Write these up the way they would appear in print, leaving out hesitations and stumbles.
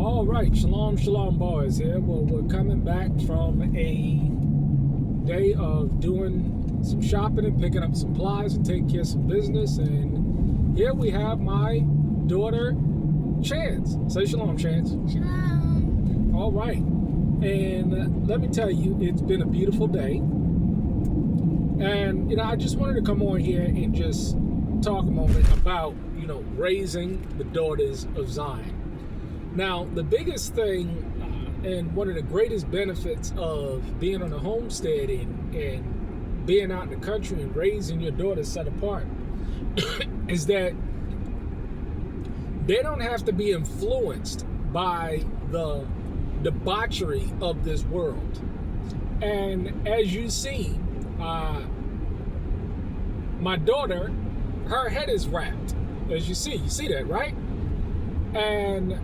All right, shalom, boys. Here, well, we're coming back from a day of doing some shopping and picking up supplies and taking care of some business. And here we have my daughter, Chance. Say shalom, Chance. Shalom. All right, and let me tell you, it's been a beautiful day. And I just wanted to come on here and just talk a moment about raising the daughters of Zion. Now, the biggest thing and one of the greatest benefits of being on a homestead and being out in the country and raising your daughters set apart is that they don't have to be influenced by the debauchery of this world. And as you see, my daughter, her head is wrapped. As you see that, right? And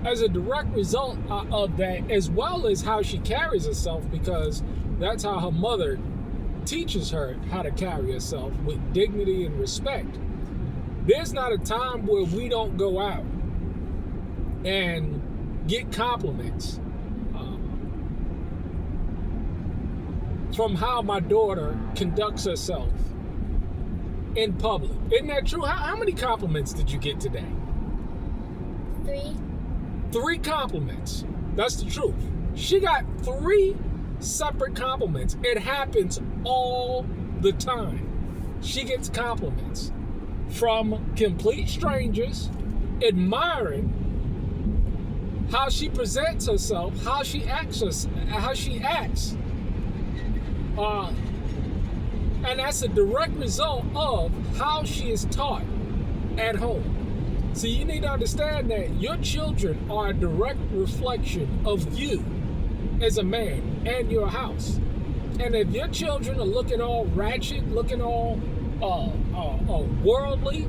as a direct result of that, as well as how she carries herself, because that's how her mother teaches her how to carry herself with dignity and respect. There's not a time where we don't go out and get compliments from how my daughter conducts herself in public. Isn't that true? How many compliments did you get today? 3. 3 compliments. That's the truth. She got 3 separate compliments. It happens all the time. She gets compliments from complete strangers, admiring how she presents herself, how she acts. And that's a direct result of how she is taught at home. So you need to understand that your children are a direct reflection of you as a man and your house. And if your children are looking all ratchet, looking all worldly,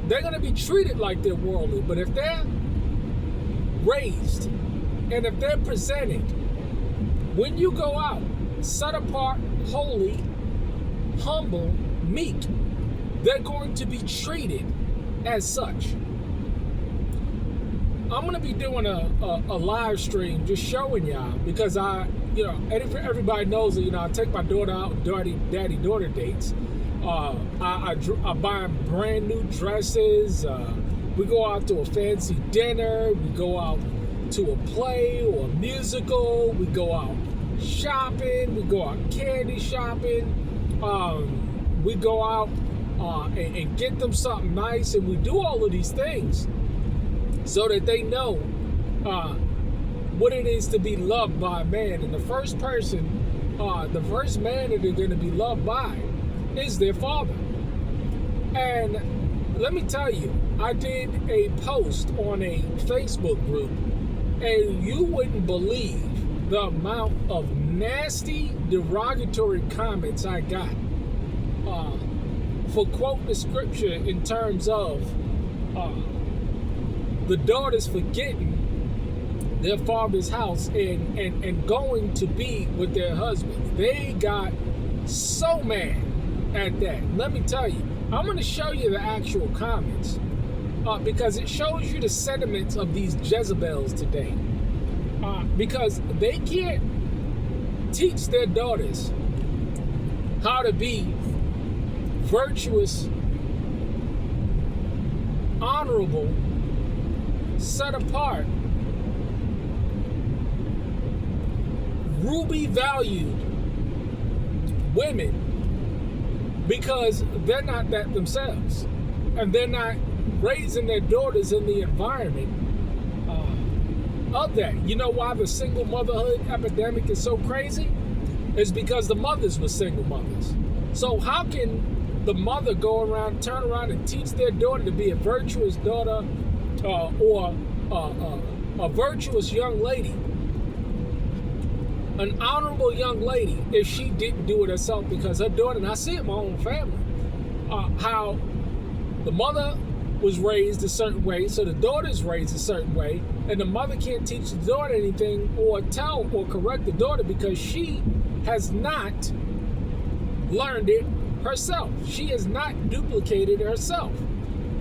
they're going to be treated like they're worldly. But if they're raised and if they're presented, when you go out, set apart, holy, humble, meek, they're going to be treated as such. I'm going to be doing a live stream just showing y'all, because everybody knows that, I take my daughter out on daddy-daughter dates. I buy them brand new dresses. We go out to a fancy dinner. We go out to a play or a musical. We go out shopping. We go out candy shopping. We go out and get them something nice, and we do all of these things so that they know what it is to be loved by a man. And the first man that they're going to be loved by is their father. And let me tell you, I did a post on a Facebook group, and you wouldn't believe the amount of nasty, derogatory comments I got for quoting the scripture in terms of the daughters forgetting their father's house and going to be with their husbands. They got so mad at that. Let me tell you, I'm going to show you the actual comments because it shows you the sentiments of these Jezebels today. Because they can't teach their daughters how to be virtuous, honorable, set apart, ruby valued women, because they're not that themselves, and they're not raising their daughters in the environment of that. You know why the single motherhood epidemic is so crazy? It's because the mothers were single mothers. So how can the mother turn around and teach their daughter to be a virtuous daughter or a virtuous young lady, an honorable young lady, if she didn't do it herself? Because her daughter, and I see it in my own family, how the mother was raised a certain way, so the daughter's raised a certain way, and the mother can't teach the daughter anything or tell or correct the daughter because she has not learned it herself. She has not duplicated herself.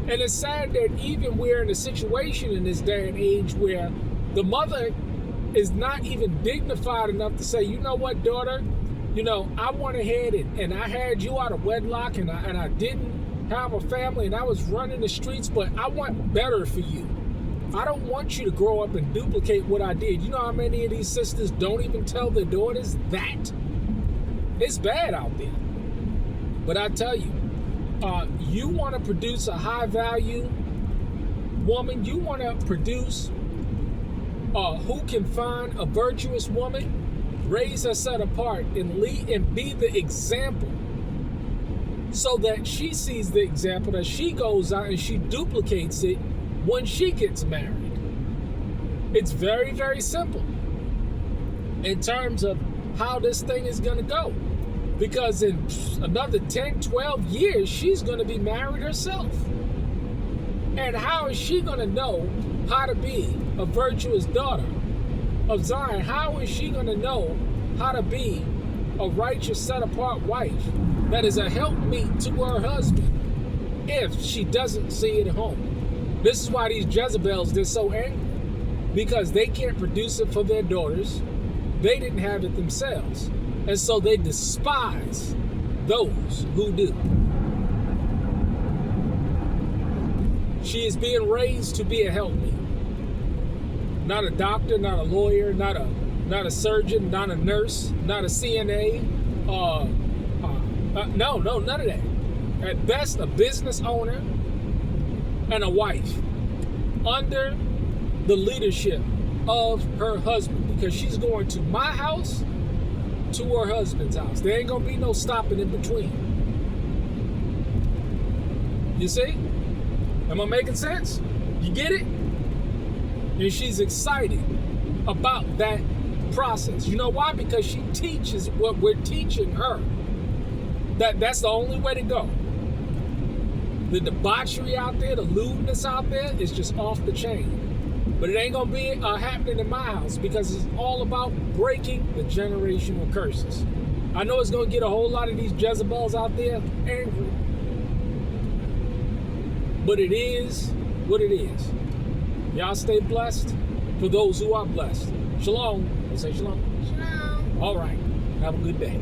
And it's sad that even we're in a situation in this day and age where the mother is not even dignified enough to say, you know what, daughter, I went ahead and I had you out of wedlock, and I didn't have a family, and I was running the streets, but I want better for you. I don't want you to grow up and duplicate what I did. You know how many of these sisters don't even tell their daughters that? It's bad out there. But I tell you, you want to produce a high value woman, you want to produce who can find a virtuous woman, raise her set apart, and lead and be the example, so that she sees the example, that she goes out and she duplicates it when she gets married. It's very, very simple in terms of how this thing is going to go. Because in another 10, 12 years, she's going to be married herself. And how is she going to know how to be a virtuous daughter of Zion? How is she going to know how to be a righteous, set-apart wife that is a helpmeet to her husband if she doesn't see it at home? This is why these Jezebels, they're so angry. Because they can't produce it for their daughters. They didn't have it themselves. And so they despise those who do. She is being raised to be a helpmeet. Not a doctor, not a lawyer, not a surgeon, not a nurse, not a CNA. No, none of that. At best, a business owner and a wife under the leadership of her husband, because she's going to my house, to her husband's house. There ain't gonna be no stopping in between. You see? Am I making sense? You get it? And she's excited about that process. You know why? Because she teaches what we're teaching her. That's the only way to go. The debauchery out there, the lewdness out there is just off the chain. But it ain't gonna be happening in my house, because it's all about breaking the generational curses. I know it's gonna get a whole lot of these Jezebels out there angry, but it is what it is. Y'all stay blessed for those who are blessed. Shalom. Let's say shalom. Shalom. All right. Have a good day.